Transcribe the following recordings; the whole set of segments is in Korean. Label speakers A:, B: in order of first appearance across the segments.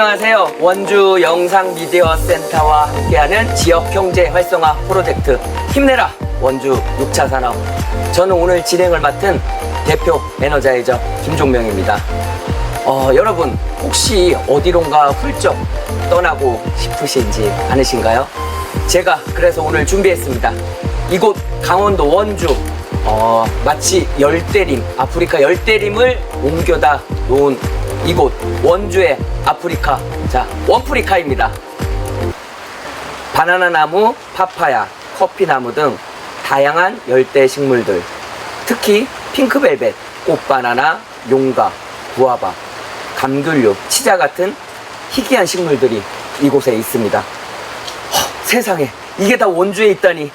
A: 안녕하세요. 원주 영상미디어센터와 함께하는 지역경제 활성화 프로젝트 힘내라 원주 6차 산업. 저는 오늘 진행을 맡은 대표 에너자이저 김종명입니다. 여러분 혹시 어디론가 훌쩍 떠나고 싶으신지 않으신가요? 제가 그래서 오늘 준비했습니다. 이곳 강원도 원주 마치 열대림, 아프리카 열대림을 옮겨다 놓은 이곳 원주의 아프리카, 자 원프리카입니다. 바나나 나무, 파파야, 커피나무 등 다양한 열대 식물들, 특히 핑크벨벳, 꽃바나나, 용과, 구아바, 감귤류, 치자 같은 희귀한 식물들이 이곳에 있습니다. 세상에 이게 다 원주에 있다니.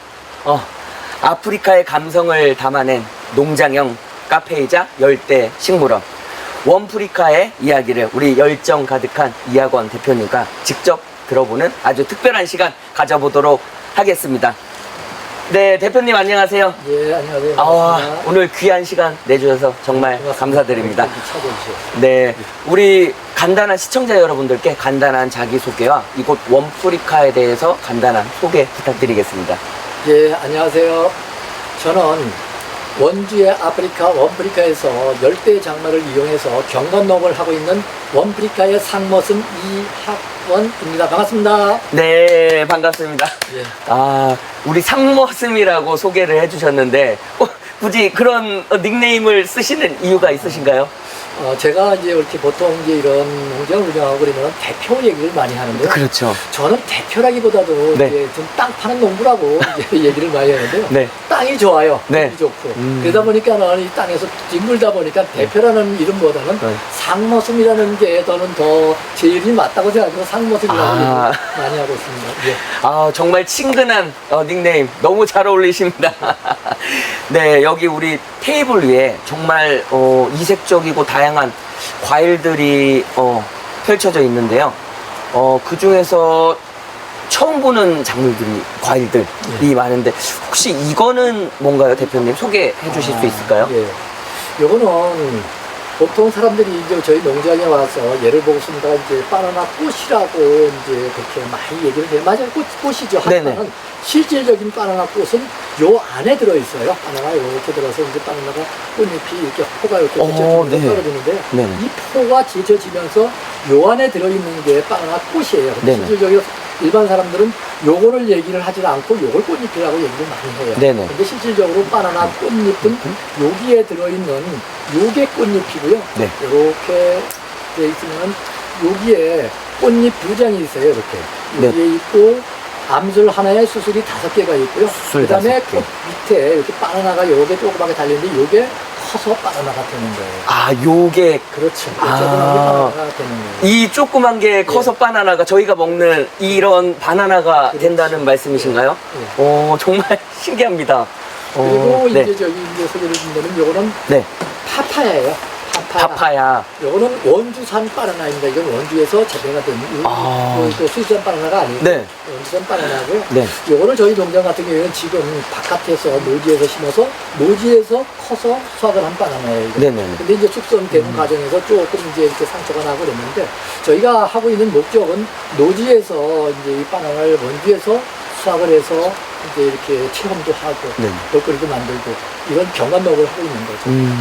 A: 아프리카의 감성을 담아낸 농장형 카페이자 열대 식물원 원프리카의 이야기를 우리 열정 가득한 이학원 대표님과 직접 들어보는 아주 특별한 시간 가져보도록 하겠습니다. 네, 대표님 안녕하세요.
B: 예, 안녕하세요.
A: 오늘 귀한 시간 내주셔서 정말 감사드립니다. 네, 우리 간단한 시청자 여러분들께 간단한 자기소개와 이곳 원프리카에 대해서 간단한 소개 부탁드리겠습니다.
B: 예, 안녕하세요. 저는 원주의 아프리카 원프리카에서 열대 작물을 이용해서 경관농업을 하고 있는 원프리카의 상머슴 이학원입니다. 반갑습니다.
A: 네, 반갑습니다.
B: 예.
A: 우리 상머슴이라고 소개를 해주셨는데 굳이 그런 닉네임을 쓰시는 이유가 있으신가요?
B: 제가 이제 이렇게 보통 이제 이런 농장을 운영하고 그러면 대표 얘기를 많이 하는데요.
A: 그렇죠.
B: 저는 대표라기보다도
A: 네.
B: 이제 좀 땅 파는 농부라고 이제 얘기를 많이 하는데요.
A: 네.
B: 땅이 좋아요.
A: 네.
B: 땅이 좋고. 그러다 보니까 이 땅에서 뒹굴다 보니까 대표라는 이름보다는
A: 네.
B: 상머슴이라는 게 저는 더 제일이 맞다고 생각해서 상머슴이라고 얘기를 많이 하고 있습니다. 예.
A: 정말 친근한 닉네임 너무 잘 어울리십니다. 네, 여기 우리 테이블 위에 정말 이색적이고 다양한 과일들이 펼쳐져 있는데요. 그 중에서 처음 보는 작물들이, 과일들이 많은데 혹시 이거는 뭔가요, 대표님? 소개해 주실 수 있을까요?
B: 예. 요거는 보통 사람들이 이제 저희 농장에 와서 얘를 보고 쓴다 이제 바나나 꽃이라고 이제 그렇게 많이 얘기를 해요. 맞아요. 꽃이죠. 하지만 실질적인 바나나 꽃은 요 안에 들어있어요. 바나나 이렇게 들어서 이제 바나나가 꽃잎이 이렇게 포가 이렇게 떨어지는데 이 포가 지쳐지면서 요 안에 들어있는 게 바나나 꽃이에요. 실질적으로 일반 사람들은 요거를 얘기를 하지 않고 요걸 꽃잎이라고 얘기를 많이 해요. 근데 실질적으로 바나나 꽃잎은 여기에 들어있는 요게 꽃잎이고요. 이렇게 돼 있으면 여기에 꽃잎 두 장이 있어요. 이렇게 여기에 있고 암술 하나에 수술이 5개가 있고요. 그 다음에 꽃 밑에 이렇게 바나나가 요게 조그맣게 달리는데 요게 커서 바나나가 되는 거예요.
A: 요게
B: 그렇죠. 조그만 게 바나나가 되는 거예요.
A: 이 조그만 게 커서 바나나가 저희가 먹는 이런 바나나가 된다는 말씀이신가요? 정말 신기합니다.
B: 그리고 이제 저기 이제 소개를 드리면 요거는 파파야예요. 파파야. 요거는 원주산 바나나입니다. 이건 원주에서 재배가 된 또 수입산 바나나가 아니고 원주산 바나나고요. 요거는 저희 농장 같은 경우에는 지금 바깥에서 노지에서 심어서 노지에서 커서 수확을 한 바나나예요. 근데 이제 숙성되는 과정에서 조금 이제 이렇게 상처가 나고 그랬는데 저희가 하고 있는 목적은 노지에서 이제 이 바나나를 원주에서 수확을 해서 이제 이렇게 체험도 하고 볼거리도 만들고 이런 경관농업을 하고 있는 거죠.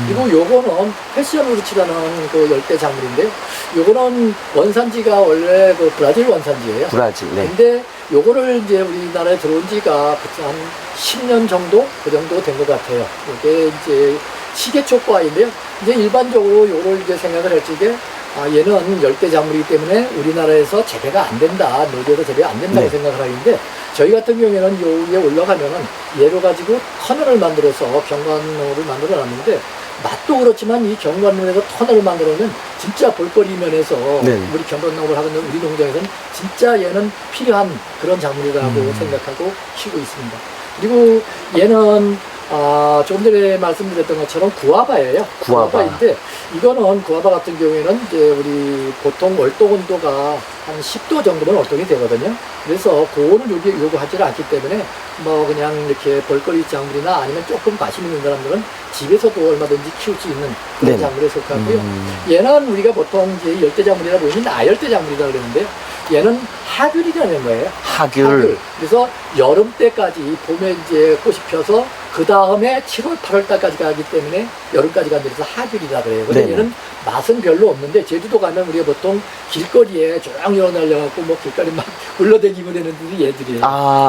B: 그리고 요거는 패션우르치라는 그 열대 작물인데요. 요거는 원산지가 원래 그 브라질 원산지예요. 근데 요거를 이제 우리나라에 들어온 지가 한 10년 정도 그 정도 된 것 같아요. 이게 이제 시계초과인데요. 이제 일반적으로 요걸 이제 생각을 할 적에 얘는 열대 작물이기 때문에 우리나라에서 재배가 안 된다, 노지에서 재배가 안 된다고 생각을 하는데 저희 같은 경우에는 요 위에 올라가면은 얘로 가지고 터널을 만들어서 경관로를 만들어 놨는데 맛도 그렇지만 이 경관로에서 터널을 만들어 놓으면 진짜 볼거리 면에서 우리 경관농업을 하는 우리 농장에서는 진짜 얘는 필요한 그런 작물이라고 생각하고 키우고 있습니다. 그리고 얘는 조금 전에 말씀드렸던 것처럼 구아바예요.
A: 구아바.
B: 구아바인데 이거는 구아바 같은 경우에는 이제 우리 보통 월동 온도가 한 10도 정도면 월동이 되거든요. 그래서 그거는 요구하지를 않기 때문에 뭐 그냥 이렇게 볼거리 작물이나 아니면 조금 관심 있는 사람들은 집에서도 얼마든지 키울 수 있는 그런
A: 네.
B: 작물에 속하고요. 얘는 우리가 보통 이제 열대작물이라 보이면 나열대작물이라 그러는데 얘는 하귤이라는 거예요.
A: 하귤.
B: 그래서 여름 때까지 봄에 이제 꽃이 펴서 그 다음에 7월, 8월 달까지 가기 때문에 여름까지 간다고 해서 하귤이라 그래요. 근데
A: 네네.
B: 얘는 맛은 별로 없는데 제주도 가면 우리가 보통 길거리에 조용조용 날려갖고 뭐 길거리 막 굴러다니고 되는 들이 얘들이에요.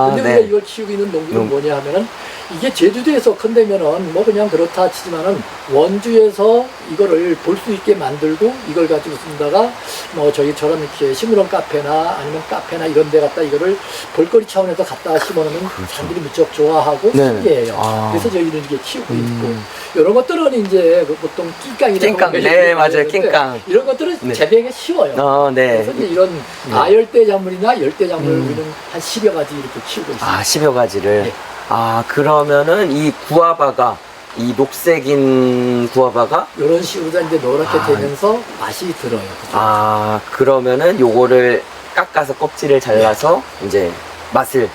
B: 근데
A: 네.
B: 우리가 이걸 키우고 있는 농기는 뭐냐 하면은 이게 제주도에서 큰데면은 뭐 그냥 그렇다 치지만은 원주에서 이거를 볼 수 있게 만들고 이걸 가지고 쓴다가 뭐 저희처럼 이렇게 식물원 카페나 아니면 카페나 이런 데 갖다 이거를 볼거리 차원에서 갖다 심어놓으면 사람들이 무척 좋아하고
A: 네네.
B: 신기해요. 그래서 저희는 이렇게 키우고 있고 이런 것들은 이제 보통 낑깡이라고
A: 낑깡. 네, 맞아요. 낑깡.
B: 이런 것들은
A: 네.
B: 재배하기 쉬워요.
A: 네.
B: 그래서 이제 이런 아열대 작물이나 열대 작물을 우리는 한 10여 가지 이렇게 키우고 있습니다.
A: 10여 가지를.
B: 네.
A: 그러면은 이 구아바가, 이 녹색인 구아바가,
B: 이런 식으로 이제 노랗게 되면서 맛이 들어요.
A: 그러면은 요거를 깎아서 껍질을 잘라서 이제 맛을,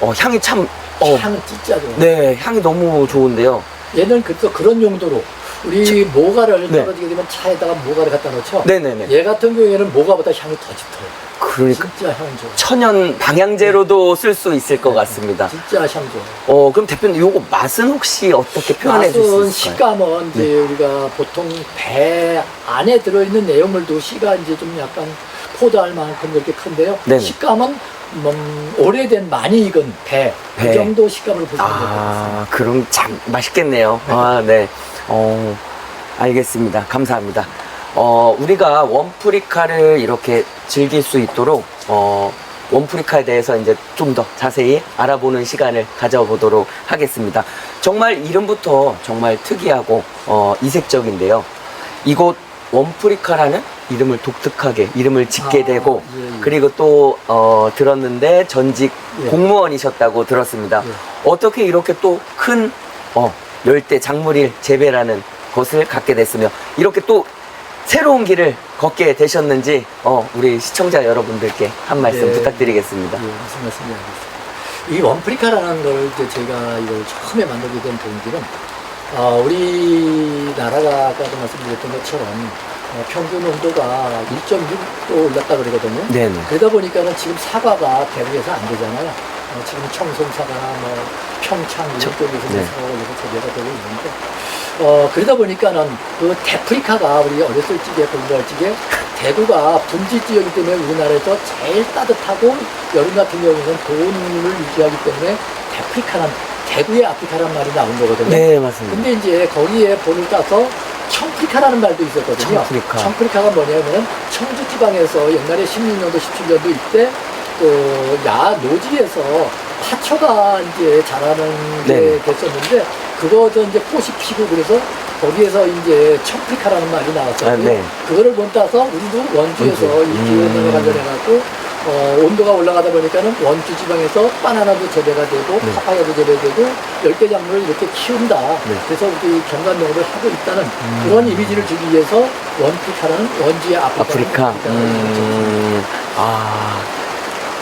A: 향이 참,
B: 향은 진짜 좋아요.
A: 네, 향이 너무 좋은데요.
B: 얘는 그런 용도로 우리 모가를
A: 네.
B: 떨어지게 되면 차에다가 모가를 갖다 놓죠.
A: 네네네.
B: 얘 같은 경우에는 모가보다 향이 더 짙어요.
A: 그러니까
B: 진짜 향 좋아요.
A: 천연 방향제로도 쓸 수 있을 것 같습니다.
B: 진짜 향 좋아요.
A: 그럼 대표님 요거 맛은 혹시 어떻게 표현해 줄 수
B: 맛은
A: 있을까요?
B: 식감은 이제 우리가 보통 배 안에 들어있는 내용물도 씨가 이제 좀 약간 포도알 만큼 그렇게 큰데요.
A: 네네.
B: 식감은 오래된 많이 익은 배. 그
A: 배.
B: 정도 식감을 보시면 될 것 같습니다.
A: 그럼 참 맛있겠네요. 네. 알겠습니다. 감사합니다. 우리가 원프리카를 이렇게 즐길 수 있도록, 원프리카에 대해서 이제 좀 더 자세히 알아보는 시간을 가져보도록 하겠습니다. 정말 이름부터 정말 특이하고, 이색적인데요. 이곳 원프리카라는 이름을 독특하게 이름을 짓게 되고,
B: 예.
A: 그리고 또, 들었는데 전직
B: 예.
A: 공무원이셨다고 들었습니다.
B: 예.
A: 어떻게 이렇게 또 큰, 열대 작물일 재배라는 것을 갖게 됐으며, 이렇게 또 새로운 길을 걷게 되셨는지, 우리 시청자 여러분들께 한 말씀
B: 예.
A: 부탁드리겠습니다.
B: 예, 무슨 말씀이 알겠습니다. 이 원프리카라는 걸 이제 제가 이걸 처음에 만들게 된 동기는, 우리나라가 아까도 말씀드렸던 것처럼 평균 온도가 1.6도 올랐다 그러거든요.
A: 네네.
B: 그러다 보니까는 지금 사과가 대구에서 안 되잖아요. 지금 청송사과나 뭐 평창 이런 쪽에서
A: 네.
B: 사과가 여기서 재배가 되고 있는데, 그러다 보니까는 그 데프리카가 우리 어렸을 적에 공부할 적에 대구가 분지 지역이기 때문에 우리나라에서 제일 따뜻하고 여름 같은 경우에는 고온을 유지하기 때문에 데프리카는 대구의 아프리카라는 말이 나온 거거든요.
A: 네, 맞습니다.
B: 근데 이제 거기에 본을 따서 청프리카라는 말도 있었거든요. 청프리카가 뭐냐면은 청주 지방에서 옛날에 16년도, 17년도 이때 노지에서 파초가 이제 자라는 게
A: 네.
B: 됐었는데 그거도 이제 꽃이 피고 그래서 거기에서 이제 청프리카라는 말이 나왔었고
A: 네.
B: 그거를 본 따서 우리도 원주에서 이 기온에 관련해갖고 온도가 올라가다 보니까는 원주 지방에서 바나나도 재배가 되고 파파야도 재배되고 열대작물을 이렇게 키운다. 그래서 우리 경관농업을 하고 있다는 그런 이미지를 주기 위해서 원프리카라는 원주의
A: 아프리카.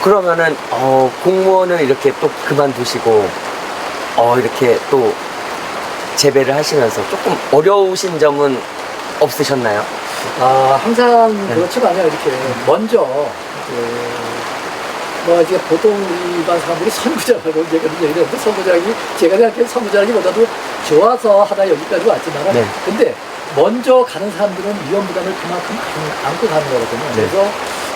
A: 그러면은 공무원을 이렇게 또 그만두시고 이렇게 또 재배를 하시면서 조금 어려우신 점은 없으셨나요?
B: 항상 그렇지만요. 이렇게 먼저 뭐 이제 보통 일반 사람들이 선구자라고 얘기하는데 선구자라기 제가 생각해도 선구자라기보다도 좋아서 하다 여기까지 왔지만
A: 네.
B: 근데 먼저 가는 사람들은 위험 부담을 그만큼 안고 가는 거거든요.
A: 네.
B: 그래서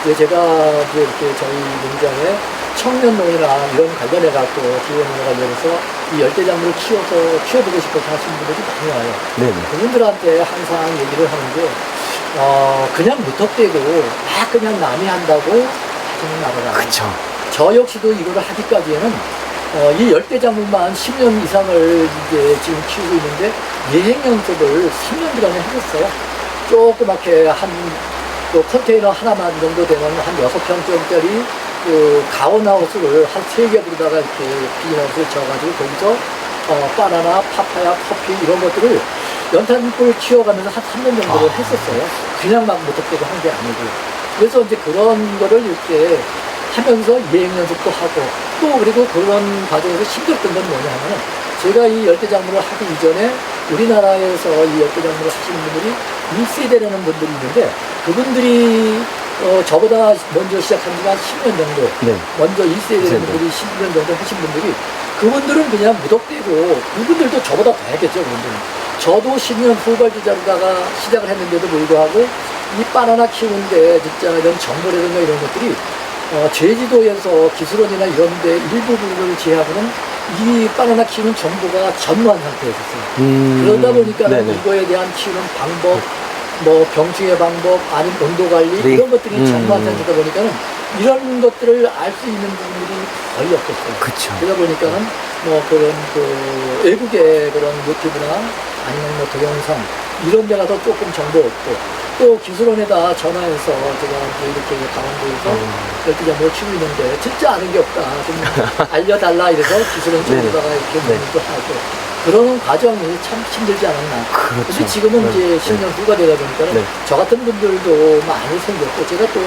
B: 이제 제가 이제 이렇게 저희 농장에 청년농이나 이런 관련해갖고 기회농에 관련해서 이 열대작물을 키워보고 싶어서 하시는 분들이 많이 와요.
A: 네네.
B: 그분들한테 항상 얘기를 하는 게 그냥 무턱대고 막 그냥 남이 한다고 하지는 말아라.
A: 그쵸.
B: 저 역시도 이거를 하기까지에는 이 열대작물만 10년 이상을 이제 지금 키우고 있는데 예행 연습을 3년 동안에 했었어요. 조그맣게 또 컨테이너 하나만 정도 되는 한 6평짜리 그 가온하우스를 한 3개에다가 이렇게 비닐하우스를 쳐가지고 거기서 바나나, 파파야, 커피 이런 것들을 연탄불 키워가면서 한 3년 정도를 했었어요. 그냥 막 무턱대고 한 게 아니고. 그래서 이제 그런 거를 이렇게 하면서 예행 연습도 하고 또 그리고 그런 과정에서 힘들었던 건 뭐냐면 제가 이 열대작물을 하기 이전에 우리나라에서 이 열대작물을 하시는 분들이 1세대라는 분들이 있는데 그분들이 저보다 먼저 시작한 지가 10년 정도
A: 네.
B: 먼저 1세대라는 분들이 10년 정도 하신 분들이 그분들은 그냥 무턱대고 그분들도 저보다 더 했겠죠. 그분들은. 저도 10년 후발주자로다가 시작을 했는데도 불구하고 이 바나나 키우는데 진짜 이런 정보라든가 이런 것들이 제주도에서 기술원이나 이런 데 일부분을 제외하고는 이 바나나 키우는 정보가 전무한 상태였었어요. 그러다 보니까 이거에 대한 키우는 방법, 뭐 병충해 방법, 아니면 온도 관리 이런 것들이 전무한 상태다 보니까는 이런 것들을 알 수 있는 부분들이 거의 없었어요.
A: 그쵸.
B: 그러다 보니까는 뭐 그런 그 외국의 그런 유튜브나 아니면 뭐 동영상 이런 데 가서 조금 정보 얻고 또 기술원에다 전화해서 제가 이제 이렇게 강원도에서 열대작물을 키우고 있는데 진짜 아는 게 없다. 좀 알려달라 이래서 기술원 쪽에다가 이렇게 문의도 하고 그러는 과정이 참 힘들지 않았나.
A: 그렇죠.
B: 근데 지금은 이제 10년 후가 되다 보니까 저 같은 분들도 많이 생겼고 제가 또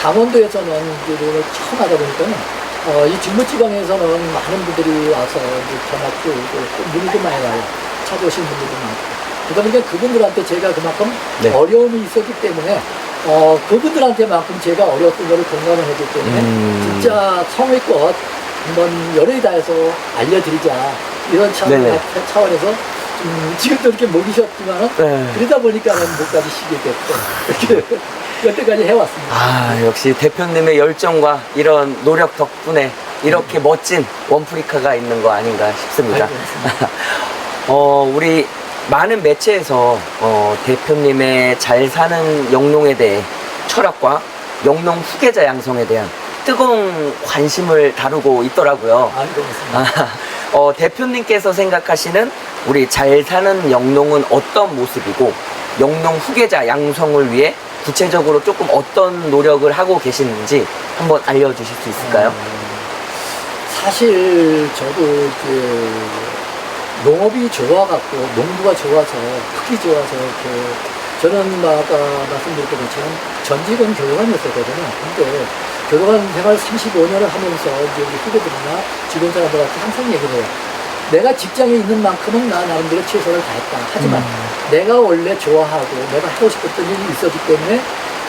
B: 강원도에서는 이제 이걸 처음 하다 보니까는 이 중부지방에서는 많은 분들이 와서 이제 전화도 오고 또 문의도 많이 와요. 찾아오신 분들도 많고. 그러다 보니까 그분들한테 제가 그만큼 어려움이 있었기 때문에 그분들한테만큼 제가 어려웠던 거를 공감을 했기 때문에 진짜 성의껏 한번 열을 다해서 알려드리자 이런 차원에서 지금도 이렇게 먹이셨지만 그러다 보니까는 못 가지시게 됐고 이렇게 여태까지 해왔습니다.
A: 아, 역시 대표님의 열정과 이런 노력 덕분에 이렇게 멋진 원프리카가 있는 거 아닌가 싶습니다. 우리 많은 매체에서 대표님의 잘 사는 영농에 대해 철학과 영농 후계자 양성에 대한 뜨거운 관심을 다루고 있더라고요. 대표님께서 생각하시는 우리 잘 사는 영농은 어떤 모습이고 영농 후계자 양성을 위해 구체적으로 조금 어떤 노력을 하고 계시는지 한번 알려주실 수 있을까요?
B: 사실 저도 이제 농업이 좋아갖고 농부가 좋아서 크기 좋아서 이렇게 저는 아까 말씀드렸던 것처럼 전직은 교육원이었거든요. 근데 교육원 생활 35년을 하면서 이제 우리 후배들이나 주변 사람들한테 항상 얘기를 해요. 내가 직장에 있는 만큼은 나 나름대로 최선을 다했다. 하지만 내가 원래 좋아하고 내가 하고 싶었던 일이 있었기 때문에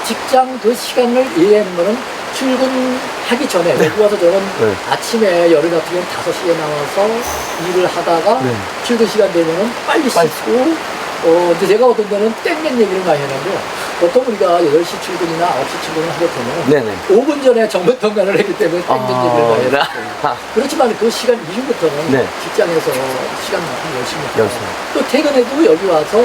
B: 직장 그 시간을 이해하는 거는 출근하기 전에 외국 와서 저는 아침에 여름 같은 경우는 5시에 나와서 일을 하다가 출근 시간 되면은 빨리 씻고 이제 제가 어떤 데는 땡맨 얘기를 많이 하는데요. 보통 우리가 8시 출근이나 9시 출근을 하게 되면 5분 전에 정보 통과를 했기 때문에 땡맨 얘기를 많이 했어요. 그렇지만 그 시간 이후부터는 직장에서 시간만큼 열심히 하고 또 퇴근해도 여기 와서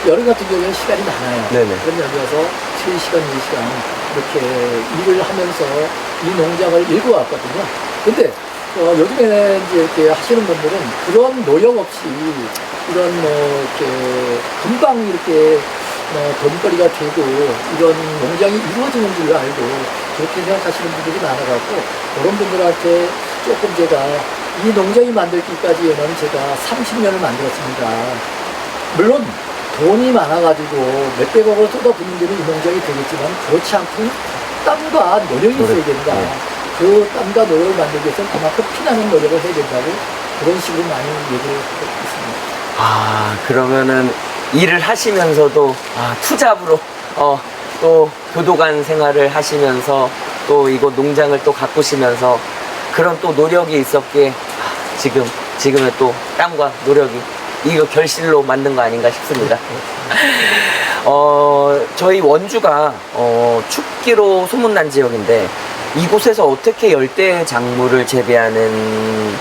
B: 여름 같은 경우에는 시간이 많아요. 그럼 여기 와서 3시간, 4시간 이렇게 일을 하면서 이 농장을 읽어왔거든요. 근데 요즘에 이제 이렇게 하시는 분들은 그런 노력 없이 이런 이렇게 금방 이렇게 돈벌이가 되고 이런 농장이 이루어지는 줄 알고 그렇게 생각하시는 분들이 많아갖고 그런 분들한테 조금 제가 이 농장이 만들기까지에는 제가 30년을 만들었습니다. 물론 돈이 많아가지고 몇백억을 쏟아붓는 데는 이 농장이 되겠지만 그렇지 않고 땀과 노력이 있어야 된다. 그 땀과 노력을 만들기 위해서는 그만큼 피나는 노력을 해야 된다고 그런 식으로 많이 얘기를 하고 있습니다.
A: 아, 그러면은 일을 하시면서도 투잡으로 또 교도관 생활을 하시면서 또 이곳 농장을 또 가꾸시면서 그런 또 노력이 있었기에 지금의 또 땀과 노력이 이거 결실로 만든 거 아닌가 싶습니다. 저희 원주가 춥기로 소문난 지역인데 이곳에서 어떻게 열대 작물을 재배하는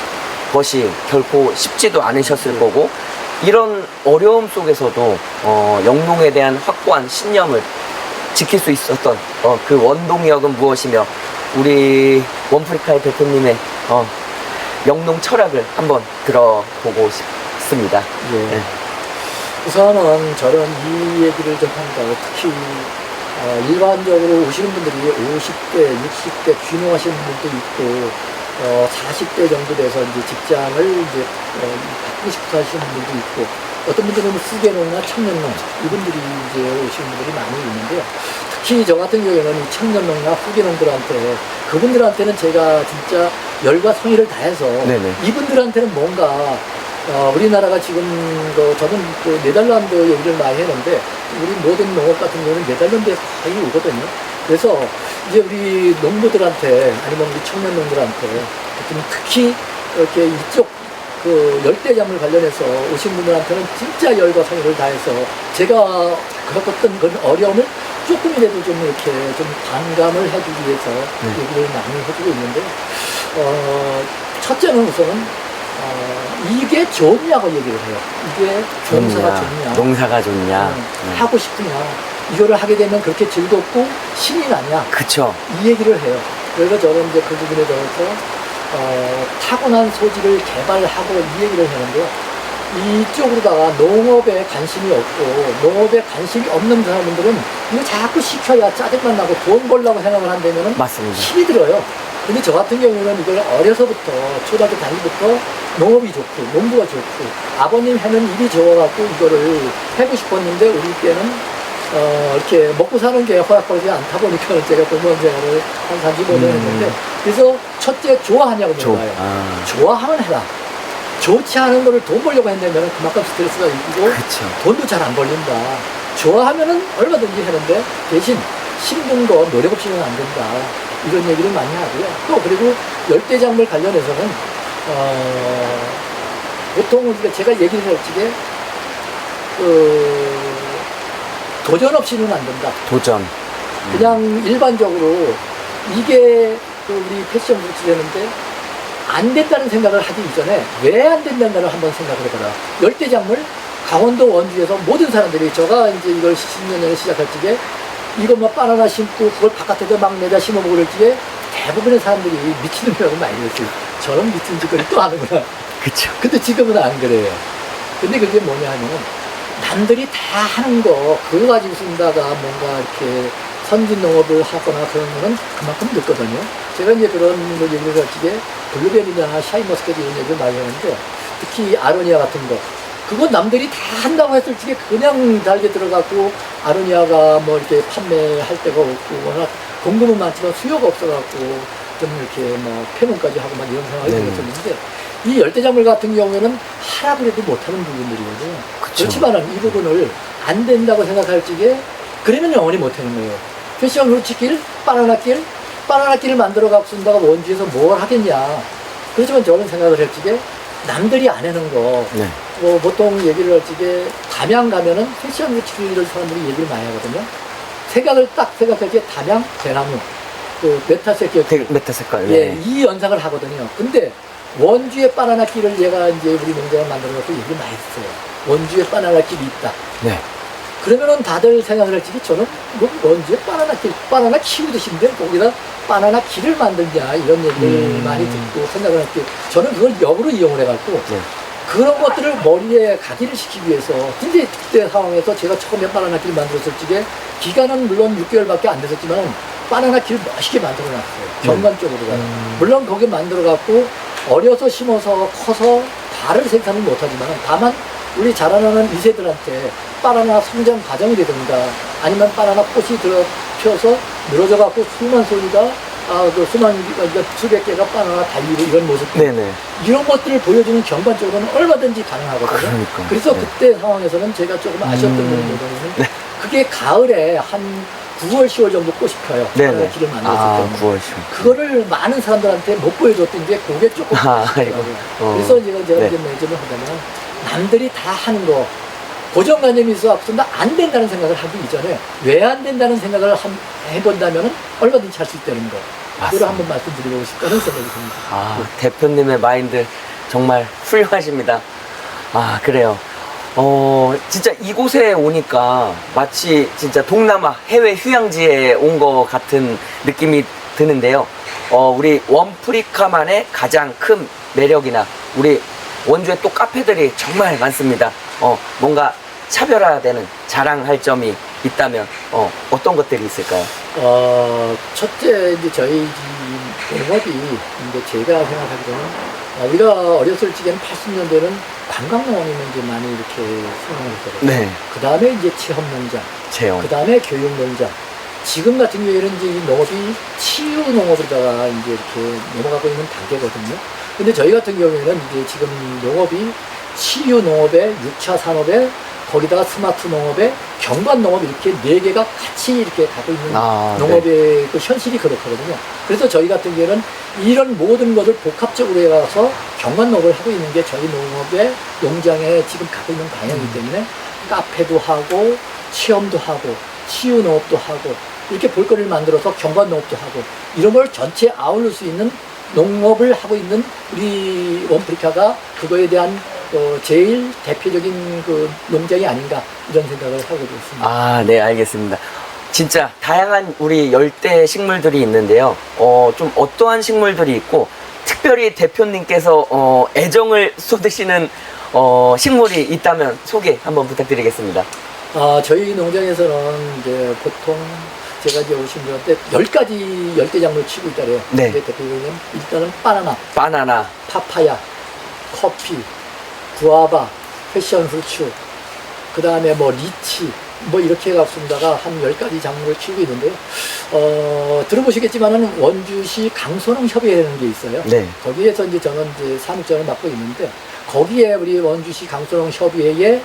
A: 것이 결코 쉽지도 않으셨을 거고 이런 어려움 속에서도 영농에 대한 확고한 신념을 지킬 수 있었던 그 원동력은 무엇이며 우리 원프리카의 대표님의 영농 철학을 한번 들어보고 싶습니다.
B: 우선은 저는 이 얘기를 좀 합니다. 특히 일반적으로 오시는 분들이 50대, 60대 귀농하시는 분들도 있고, 40대 정도 돼서 이제 직장을 이제, 바꾸고 싶어 하시는 분들도 있고, 어떤 분들은 후계농이나 청년농, 이분들이 이제 오시는 분들이 많이 있는데요. 특히 저 같은 경우에는 이 청년농이나 후계농들한테, 그분들한테는 제가 진짜 열과 성의를 다해서,
A: 네네.
B: 이분들한테는 뭔가, 우리나라가 지금, 저는 그 네덜란드 얘기를 많이 했는데, 우리 모든 농업 같은 경우는 네덜란드에 거의 오거든요. 그래서 이제 우리 농부들한테, 아니면 우리 청년농들한테, 특히 이렇게 이쪽 그 열대작물 관련해서 오신 분들한테는 진짜 열과 성의를 다해서 제가 겪었던 그런 어려움을 조금이라도 좀 이렇게 좀 반감을 해주기 위해서 얘기를 많이 해주고 있는데, 첫째는 우선은 이게 좋냐고 얘기를 해요. 이게 농사가 좋냐.
A: 농사가 좋냐.
B: 하고 싶으냐. 이거를 하게 되면 그렇게 즐겁고 신이 나냐.
A: 그쵸.
B: 이 얘기를 해요. 그래서 저는 이제 그 부분에 대해서 타고난 소질을 개발하고 이 얘기를 하는데요. 이쪽으로다가 농업에 관심이 없고 농업에 관심이 없는 사람들은 이거 자꾸 시켜야 짜증만 나고 돈 벌려고 생각을 한다면
A: 맞습니다.
B: 힘이 들어요. 근데 저 같은 경우는 이걸 어려서부터 초등학교 다니부터 농업이 좋고 농부가 좋고 아버님 하는 일이 좋아갖고 이거를 하고 싶었는데 우리 때는 이렇게 먹고 사는 게 허락하지 않다 보니까 제가 공무원 생활을 한 35년 했는데 그래서 첫째 좋아하냐고 물어봐요. 좋아하면 해라. 좋지 않은 거를 돈 벌려고 한다면 그만큼 스트레스가 있고
A: 그쵸.
B: 돈도 잘 안 벌린다. 좋아하면은 얼마든지 하는데 대신 힘든 거 노력 없이는 안 된다. 이런 얘기를 많이 하고요. 또 그리고 열대작물 관련해서는 보통 우리가 제가 얘기를 할 적에 도전 없이는 안 된다.
A: 도전.
B: 그냥 일반적으로 이게 우리 패션 부츠되는데 안 된다는 생각을 하기 이전에 왜 안 된다는 걸 한번 생각을 해봐라. 열대작물 강원도 원주에서 모든 사람들이 제가 이제 이걸 10년 전에 시작할 적에 이것만 바나나 심고 그걸 바깥에다 막 내다 심어보고 그럴 적에 대부분의 사람들이 미친놈이라고 많이 그랬어요. 저런 미친 짓거리 또 하는구나.
A: 그쵸.
B: 근데 지금은 안 그래요. 근데 그게 뭐냐 하면은 남들이 다 하는 거 그거 가지고 쓴다가 뭔가 이렇게 선진 농업을 하거나 그런 거는 그만큼 늦거든요. 제가 이제 그런 걸 얘기를 할 적에 블루베리나 샤인머스켓 이런 얘기를 많이 하는데 특히 아로니아 같은 거 그건 남들이 다 한다고 했을 적에 그냥 달게 들어가고 아로니아가 뭐 이렇게 판매할 데가 없고 워낙 공급은 많지만 수요가 없어갖고 좀 이렇게 뭐 폐농까지 하고 막 이런 상황이 생겼었는데 이 열대작물 같은 경우에는 하라 그래도 못하는 부분들이거든요. 그렇지만은 이 부분을 안 된다고 생각할 적에 그러면 영원히 못하는 거예요. 패션 후치길, 바나나길을 만들어갖고 쓴다가 원주에서 뭘 하겠냐. 그렇지만 저는 생각을 할 적에 남들이 안 하는 거, 뭐 보통 얘기를 할 적에 담양 가면은 패션 후치길을 사람들이 얘기를 많이 하거든요. 생각을 딱 생각할 적에 담양, 대나무, 그 메타색깔, 예, 이 연상을 하거든요. 근데 원주의 바나나길을 얘가 이제 우리 농장을 만들어갖고 얘기를 많이 했어요. 원주에 바나나길이 있다.
A: 네.
B: 그러면은 다들 생각을 할 적에 저는 뭐 원주에 바나나길, 바나나 키우듯인데 거기다 바나나 길을 만들냐 이런 얘기를 많이 듣고 생각을 할 때 저는 그걸 역으로 이용을 해갖고 그런 것들을 머리에 각인을 시키기 위해서 근데 그때 상황에서 제가 처음에 바나나 길을 만들었을 적에 기간은 물론 6개월밖에 안 됐었지만 바나나 길을 멋있게 만들어놨어요. 경관적으로가. 물론 거기 만들어갖고 어려서 심어서 커서 달을 생산을 못하지만 다만 우리 자라나는 2세들한테 바나나 성장 과정이라든가 아니면 바나나 꽃이 피어서 늘어져 갖고 수만 송이가 그 수만 수백 개가 바나나 달리고 이런 모습들 이런 것들을 보여주는 경관적으로는 얼마든지 가능하거든요. 그래서 그때 상황에서는 제가 조금 아쉬웠던 부분이 뭐냐면 그게 가을에 한 9월, 10월 정도 꽃이 펴요. 바나나 길을 만들었을 때. 9월, 10월. 그거를 많은 사람들한테 못 보여줬던 게 그게 조금 아쉽더라고요. 그래서 제가 이제 매점을 하자면 남들이 다 하는 거 고정관념이 있어 앞서는 안 된다는 생각을 하기 이전에 왜 안 된다는 생각을 해본다면 얼마든지 할 수 있다는 거. 그걸 한번 말씀드리고 싶다는 생각이 듭니다.
A: 대표님의 마인드 정말 훌륭하십니다. 그래요. 진짜 이곳에 오니까 마치 진짜 동남아 해외 휴양지에 온 것 같은 느낌이 드는데요. 우리 원프리카만의 가장 큰 매력이나 우리 원주에 또 카페들이 정말 많습니다. 뭔가 차별화되는 자랑할 점이 있다면 어떤 것들이 있을까요?
B: 첫째, 이제 저희 농업이, 이제 제가 생각하기로는, 우리가 어렸을 적에는 80년대는 관광농업이면 이제 많이 이렇게 생각을 했거든요.
A: 네.
B: 그 다음에 이제 체험농장,
A: 체험.
B: 그 다음에 교육농장. 지금 같은 경우에는 이제 이 농업이 치유농업으로다가 이제 이렇게 넘어가고 있는 단계거든요. 근데 저희 같은 경우에는 이제 지금 농업이 치유농업에 6차 산업에 거기다가 스마트 농업에 경관 농업 이렇게 네 개가 같이 이렇게 가고 있는 농업의 그 현실이 그렇거든요. 그래서 저희 같은 경우에는 이런 모든 것을 복합적으로 해가서 경관 농업을 하고 있는 게 저희 농업의 농장에 지금 가고 있는 방향이기 때문에 카페도 하고 체험도 하고 치유 농업도 하고 이렇게 볼거리를 만들어서 경관 농업도 하고 이런 걸 전체 아울릴 수 있는 농업을 하고 있는 우리 원프리카가 그거에 대한 제일 대표적인 그 농장이 아닌가 이런 생각을 하고 있습니다.
A: 네, 알겠습니다. 진짜 다양한 우리 열대 식물들이 있는데요. 좀 어떠한 식물들이 있고 특별히 대표님께서 애정을 쏟으시는 식물이 있다면 소개 한번 부탁드리겠습니다.
B: 저희 농장에서는 이제 보통 제가 이제 오신 분한테 10개 작물을 치고 있다래요.
A: 네.
B: 대표적인 일단은 바나나, 파파야, 커피, 구아바, 패션후추, 그 다음에 뭐 리치, 뭐 이렇게 해갔습니다가 한 10가지 작물을 키우고 있는데요. 들어보시겠지만은 원주시 강소농 협의회라는 게 있어요.
A: 네.
B: 거기에서 이제 저는 이제 사무장을 맡고 있는데 거기에 우리 원주시 강소농 협의회에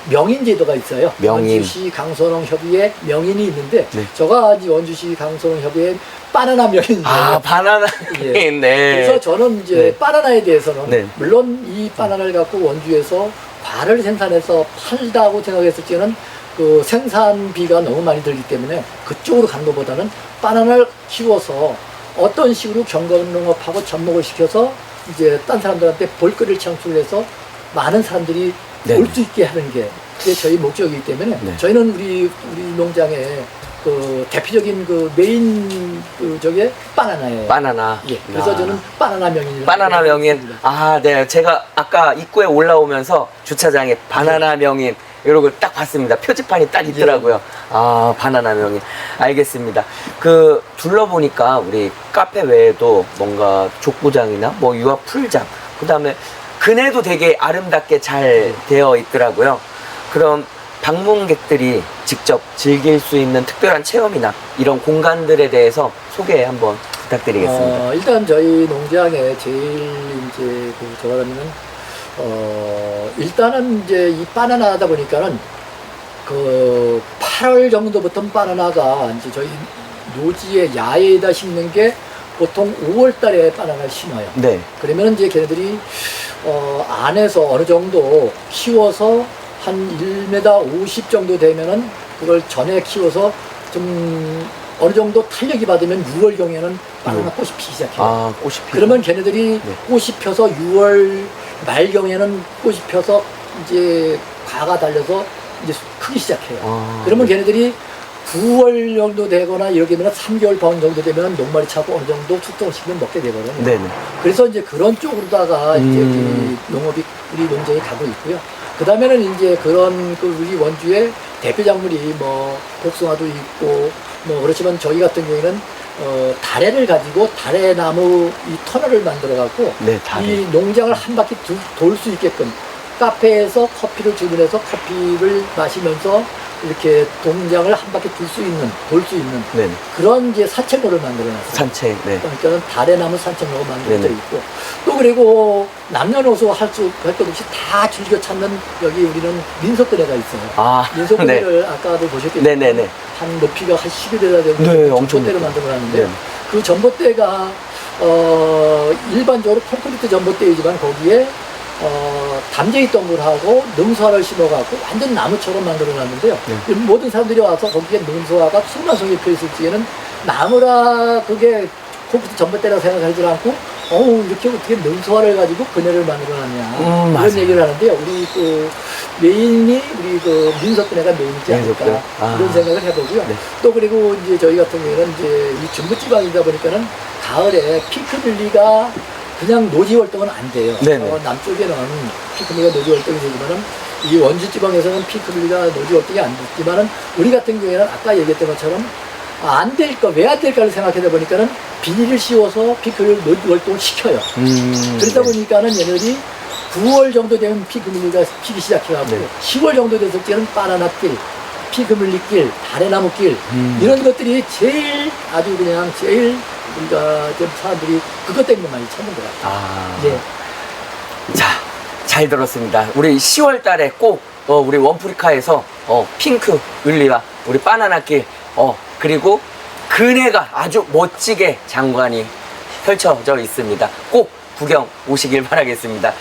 B: 명인 제도가 있어요.
A: 명인.
B: 원주시 강소농 협의회 명인이 있는데
A: 네.
B: 저가 이제 원주시 강소농 협의회 바나나 명인이에요.
A: 바나나
B: 예.
A: 명인. 네.
B: 그래서 저는 이제
A: 네.
B: 바나나에 대해서는
A: 네.
B: 물론 이 바나나를 갖고 원주에서 과를 생산해서 팔다고 생각했을 때는 그 생산비가 너무 많이 들기 때문에 그쪽으로 간 것보다는 바나나를 키워서 어떤 식으로 경건농업하고 접목을 시켜서 이제 딴 사람들한테 볼거리를 창출해서 많은 사람들이
A: 네.
B: 올 수 있게 하는 게 그게 저희 목적이기 때문에
A: 네.
B: 저희는 우리 농장의 그 대표적인 그 메인 그 저게 바나나예요.
A: 바나나.
B: 예. 그래서 저는 바나나 명인.
A: 바나나 명인. 네. 제가 아까 입구에 올라오면서 주차장에 바나나 명인 이러고 딱 봤습니다. 표지판이 딱 있더라고요. 바나나 명인. 알겠습니다. 그 둘러보니까 우리 카페 외에도 뭔가 족구장이나 뭐 유아 풀장, 그 다음에 그네도 되게 아름답게 잘 되어 있더라고요. 그럼 방문객들이 직접 즐길 수 있는 특별한 체험이나 이런 공간들에 대해서 소개 한번 부탁드리겠습니다.
B: 일단 저희 농장에 제일 이제 저라면은 일단은 이제 이 바나나 하다 보니까는 그 8월 정도부터 바나나가 이제 저희 노지에 야외에다 심는 게 보통 5월 달에 바나나를 심어요.
A: 네.
B: 그러면 이제 걔네들이 안에서 어느 정도 키워서 한 1m 50 정도 되면은 그걸 전에 키워서 좀 어느 정도 탄력이 받으면 6월경에는 바나나 꽃이 피기 시작해요.
A: 꽃이 피고.
B: 그러면 걔네들이
A: 네.
B: 꽃이 펴서 6월 말경에는 꽃이 펴서 이제 과가 달려서 이제 크기 시작해요. 그러면
A: 네.
B: 걔네들이 9월 정도 되거나 이렇게 되면 3개월 반 정도 되면 녹말이 차고 어느 정도 숙성을 시키면 먹게 되거든요.
A: 네네.
B: 그래서 이제 그런 쪽으로다가 이제 우리 농업이 우리 농장이 가고 있고요. 그 다음에는 이제 그런 그 우리 원주의 대표 작물이 뭐 복숭아도 있고 뭐 그렇지만 저희 같은 경우에는 다래를 가지고 다래나무 이 터널을 만들어 갖고
A: 네, 다래.
B: 이 농장을 한 바퀴 돌 수 있게끔 카페에서 커피를 주문해서 커피를 마시면서 이렇게 농장을 한 바퀴 돌 수 있는
A: 네네.
B: 그런 이제 산책로를 만들어놨어요.
A: 산책. 네.
B: 그러니까 다래나무 산책로가 만들어져
A: 네네.
B: 있고 또 그리고 남녀노소 할 것 없이 다 즐겨 찾는 여기 우리는 민속거리가 있어요. 민속거리를 아까도 보셨겠지만
A: 네네네.
B: 한 높이가 한 10여대나 되는
A: 네, 엄청
B: 전봇대를
A: 높죠.
B: 만들어놨는데
A: 네.
B: 그 전봇대가 일반적으로 콘크리트 전봇대이지만 거기에 담쟁이 동굴하고 능소화를 심어갖고 완전 나무처럼 만들어놨는데요.
A: 네.
B: 모든 사람들이 와서 거기에 능소화가 수만 송이 펴있을 적에는 나무라 그게 콘크리트 전봇대라고 생각하지 않고 이렇게 어떻게 능소화를 가지고 그네를 만들어놨냐 이런
A: 맞아요.
B: 얘기를 하는데요. 우리 그 메인이 우리 그 민속그네가 메인이지 않을까
A: 민속그네.
B: 이런 생각을 해보고요.
A: 네.
B: 또 그리고 이제 저희 같은 경우에는 이제 이 중부지방이다 보니까는 가을에 피크릴리가 그냥 노지 활동은 안 돼요.
A: 네네.
B: 남쪽에는 피크밀리가 노지 활동이 되지만은 이 원주 지방에서는 피크밀리가 노지 활동이 안 됐지만은 우리 같은 경우에는 아까 얘기했던 것처럼 안 될까, 왜 안 될까를 생각하다 보니까는 비닐을 씌워서 피크밀리 노지 활동을 시켜요. 그러다 보니까는 얘네들이 9월 정도 되면 피크밀리가 피기 시작해가지고
A: 네.
B: 10월 정도 됐을 때는 바나나길, 피크밀리길, 다래나무길 이런 것들이 제일 아주 그냥 제일 우리가 좀 사람들이 그것 때문에 많이 찾는 것 같아요.
A: 아.
B: 예.
A: 자, 잘 들었습니다. 우리 10월 달에 꼭 우리 원프리카에서 핑크 윌리와 우리 바나나길 그리고 그네가 아주 멋지게 장관이 펼쳐져 있습니다. 꼭 구경 오시길 바라겠습니다.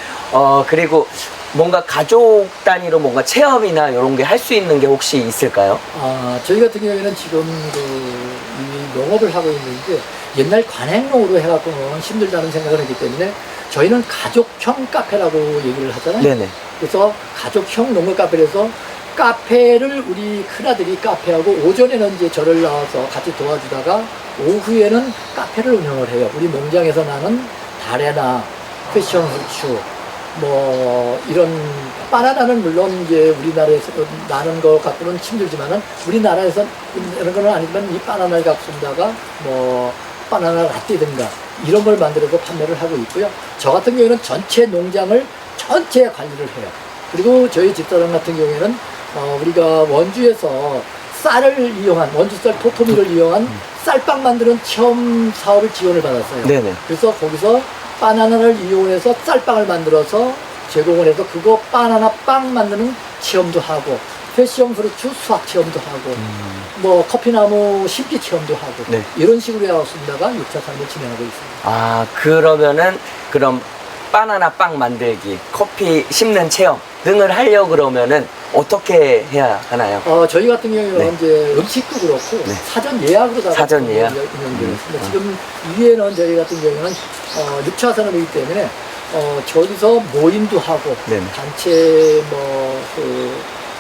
A: 그리고 뭔가 가족 단위로 뭔가 체험이나 이런 게 할 수 있는 게 혹시 있을까요?
B: 저희 같은 경우에는 지금 이 농업을 하고 있는데 옛날 관행농으로 해갖고는 힘들다는 생각을 했기 때문에 저희는 가족형 카페라고 얘기를 하잖아요.
A: 네네.
B: 그래서 가족형 농업 카페에서 카페를 우리 큰아들이 카페하고 오전에는 이제 저를 나와서 같이 도와주다가 오후에는 카페를 운영을 해요. 우리 농장에서 나는 다래나 패션 후추 뭐 이런 바나나는 물론 이제 우리나라에서 나는 것 갖고는 힘들지만은 우리나라에서 이런 거는 아니지만 이 바나나를 갖고 쓰다가 뭐 바나나 라떼든가 이런 걸 만들어서 판매를 하고 있고요. 저 같은 경우에는 전체 농장을 전체 관리를 해요. 그리고 저희 집사람 같은 경우에는 우리가 원주에서 쌀을 이용한 원주쌀 토토미를 이용한 쌀빵 만드는 체험 사업을 지원을 받았어요.
A: 네네.
B: 그래서 거기서 바나나를 이용해서 쌀빵을 만들어서 제공을 해서 그거 바나나 빵 만드는 체험도 하고 패션 프루트 수학 체험도 하고 뭐 커피나무 심기 체험도 하고
A: 네.
B: 이런 식으로 해왔습니다가 6차 삶을 진행하고 있습니다.
A: 그러면은 그럼 바나나 빵 만들기, 커피 심는 체험 등을 하려고 그러면은 어떻게 해야 하나요?
B: 저희 같은 경우에는
A: 네.
B: 이제 음식도 그렇고
A: 네.
B: 사전 예약으로다가
A: 사전 예약?
B: 운영되어 있습니다. 지금 위에는 저희 같은 경우에는 6차 산업이기 때문에 저기서 모임도 하고
A: 네네.
B: 단체 뭐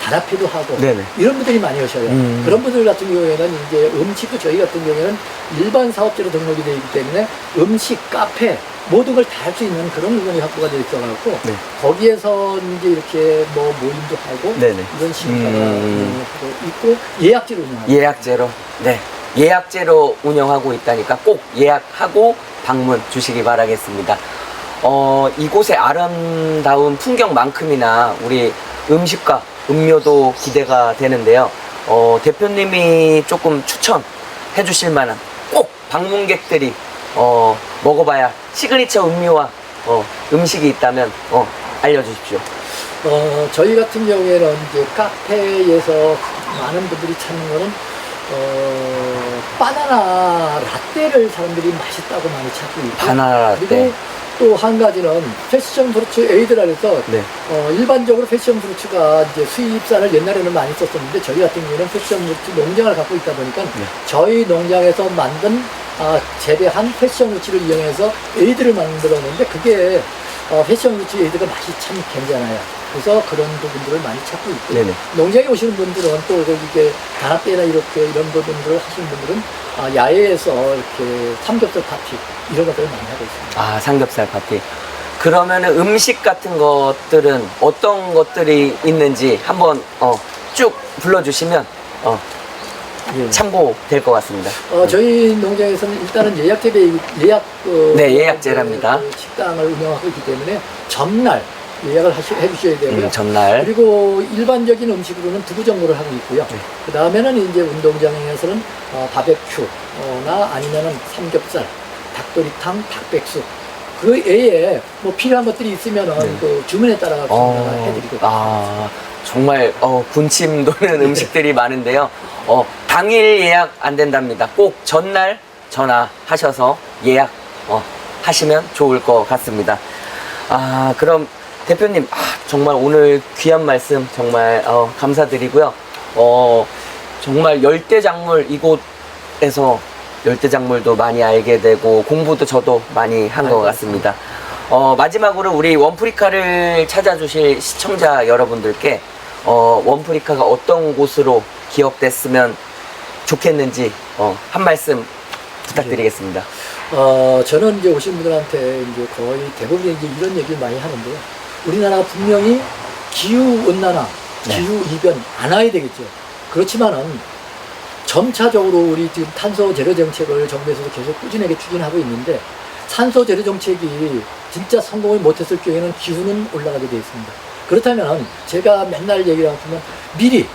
B: 단합회도 하고
A: 네네.
B: 이런 분들이 많이 오셔요. 그런 분들 같은 경우에는 이제 음식도 저희 같은 경우에는 일반 사업자로 등록이 되어 있기 때문에 음식, 카페 모든 걸 다 할 수 있는 그런 물건이 확보가 되어 있어갖고
A: 네.
B: 거기에서 이제 이렇게 뭐 모임도 하고
A: 네네.
B: 이런 식으로 하고 있고 예약제로 운영하고
A: 예약제로, 네. 예약제로 운영하고 있다니까 꼭 예약하고 방문 주시기 바라겠습니다. 이곳의 아름다운 풍경만큼이나 우리 음식과 음료도 기대가 되는데요. 대표님이 조금 추천해 주실 만한 꼭 방문객들이 먹어봐야 시그니처 음료와 음식이 있다면 알려주십시오.
B: 저희 같은 경우에는 이제 카페에서 많은 분들이 찾는 거는 바나나 라떼를 사람들이 맛있다고 많이 찾고 있고
A: 바나나 라떼.
B: 그리고 또 한 가지는 패션 프루츠 에이드라 해서
A: 네.
B: 일반적으로 패션 프루츠가 이제 수입산을 옛날에는 많이 썼었는데 저희 같은 경우에는 패션 프루츠 농장을 갖고 있다 보니까
A: 네.
B: 저희 농장에서 만든 재배한 패션 프루츠를 이용해서 에이드를 만들었는데 그게 패션 프루츠 에이드가 맛이 참 괜찮아요. 그래서 그런 부분들을 많이 찾고 있고
A: 네네.
B: 농장에 오시는 분들은 또 이게 단합대나 이렇게 이런 부분들을 하시는 분들은 야외에서 이렇게 삼겹살 파티 이런 것들을 많이 하고 있습니다.
A: 삼겹살 파티. 그러면은 음식 같은 것들은 어떤 것들이 있는지 한번 쭉 불러주시면
B: 예.
A: 참고될 것 같습니다.
B: 저희 농장에서는 일단은
A: 네, 예약제랍니다.
B: 식당을 운영하고 있기 때문에 전날 예약을 해주셔야 되고요.
A: 전날.
B: 그리고 일반적인 음식으로는 두부 전골을 하고 있고요.
A: 네.
B: 그 다음에는 이제 운동장에서는 바베큐나 아니면은 삼겹살, 닭도리탕, 닭백숙. 그 외에 뭐 필요한 것들이 있으면은
A: 네.
B: 그 주문에 따라 해드리고.
A: 정말 군침 도는 음식들이 많은데요. 당일 예약 안 된답니다. 꼭 전날 전화하셔서 예약 하시면 좋을 것 같습니다. 그럼 대표님 정말 오늘 귀한 말씀 정말 감사드리고요. 정말 열대작물 이곳에서 열대작물도 많이 알게 되고 공부도 저도 많이 한 것 같습니다. 마지막으로 우리 원프리카를 찾아주실 시청자 여러분들께 원프리카가 어떤 곳으로 기억됐으면 좋겠는지 한 말씀 부탁드리겠습니다.
B: 저는 이제 오신 분들한테 이제 거의 대부분 이제 이런 얘기를 많이 하는데요. 우리나라가 분명히 기후 온난화, 기후 이변 안 와야 되겠죠. 그렇지만은 점차적으로 우리 지금 탄소 제로 정책을 정부에서도 계속 꾸준하게 추진하고 있는데 산소 제로 정책이 진짜 성공을 못했을 경우에는 기후는 올라가게 되어 있습니다. 그렇다면 제가 맨날 얘기를 하면 미리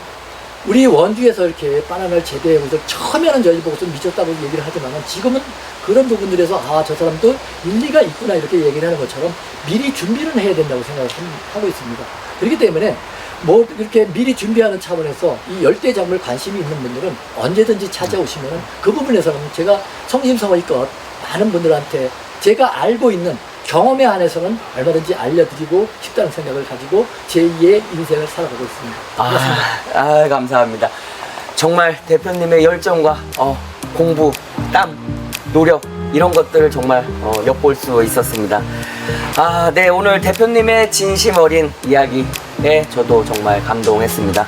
B: 우리 원주에서 이렇게 바나나를 재배해서 처음에는 저희 보고 좀 미쳤다고 얘기를 하지만 지금은 그런 부분들에서 저 사람도 일리가 있구나 이렇게 얘기를 하는 것처럼 미리 준비를 해야 된다고 생각하고 있습니다. 그렇기 때문에 뭐 이렇게 미리 준비하는 차원에서 이 열대작물 관심이 있는 분들은 언제든지 찾아오시면 그 부분에서는 제가 성심성의껏 많은 분들한테 제가 알고 있는 경험에 한해서는 얼마든지 알려드리고 싶다는 생각을 가지고 제2의 인생을 살아가고 있습니다.
A: 감사합니다. 정말 대표님의 열정과 공부, 땀, 노력 이런 것들을 정말 엿볼 수 있었습니다. 네, 오늘 대표님의 진심 어린 이야기에 저도 정말 감동했습니다.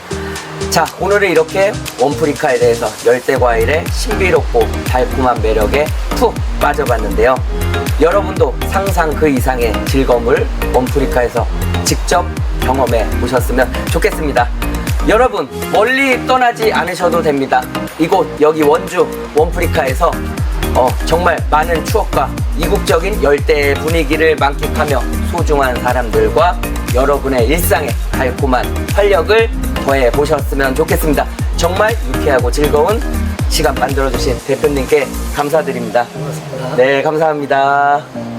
A: 자, 오늘은 이렇게 원프리카에 대해서 열대과일의 신비롭고 달콤한 매력에 푹 빠져봤는데요. 여러분도 상상 그 이상의 즐거움을 원프리카에서 직접 경험해 보셨으면 좋겠습니다. 여러분, 멀리 떠나지 않으셔도 됩니다. 이곳 여기 원주 원프리카에서 정말 많은 추억과 이국적인 열대의 분위기를 만끽하며 소중한 사람들과 여러분의 일상에 달콤한 활력을 더해 보셨으면 좋겠습니다. 정말 유쾌하고 즐거운 시간 만들어주신 대표님께 감사드립니다.
B: 고맙습니다.
A: 네, 감사합니다.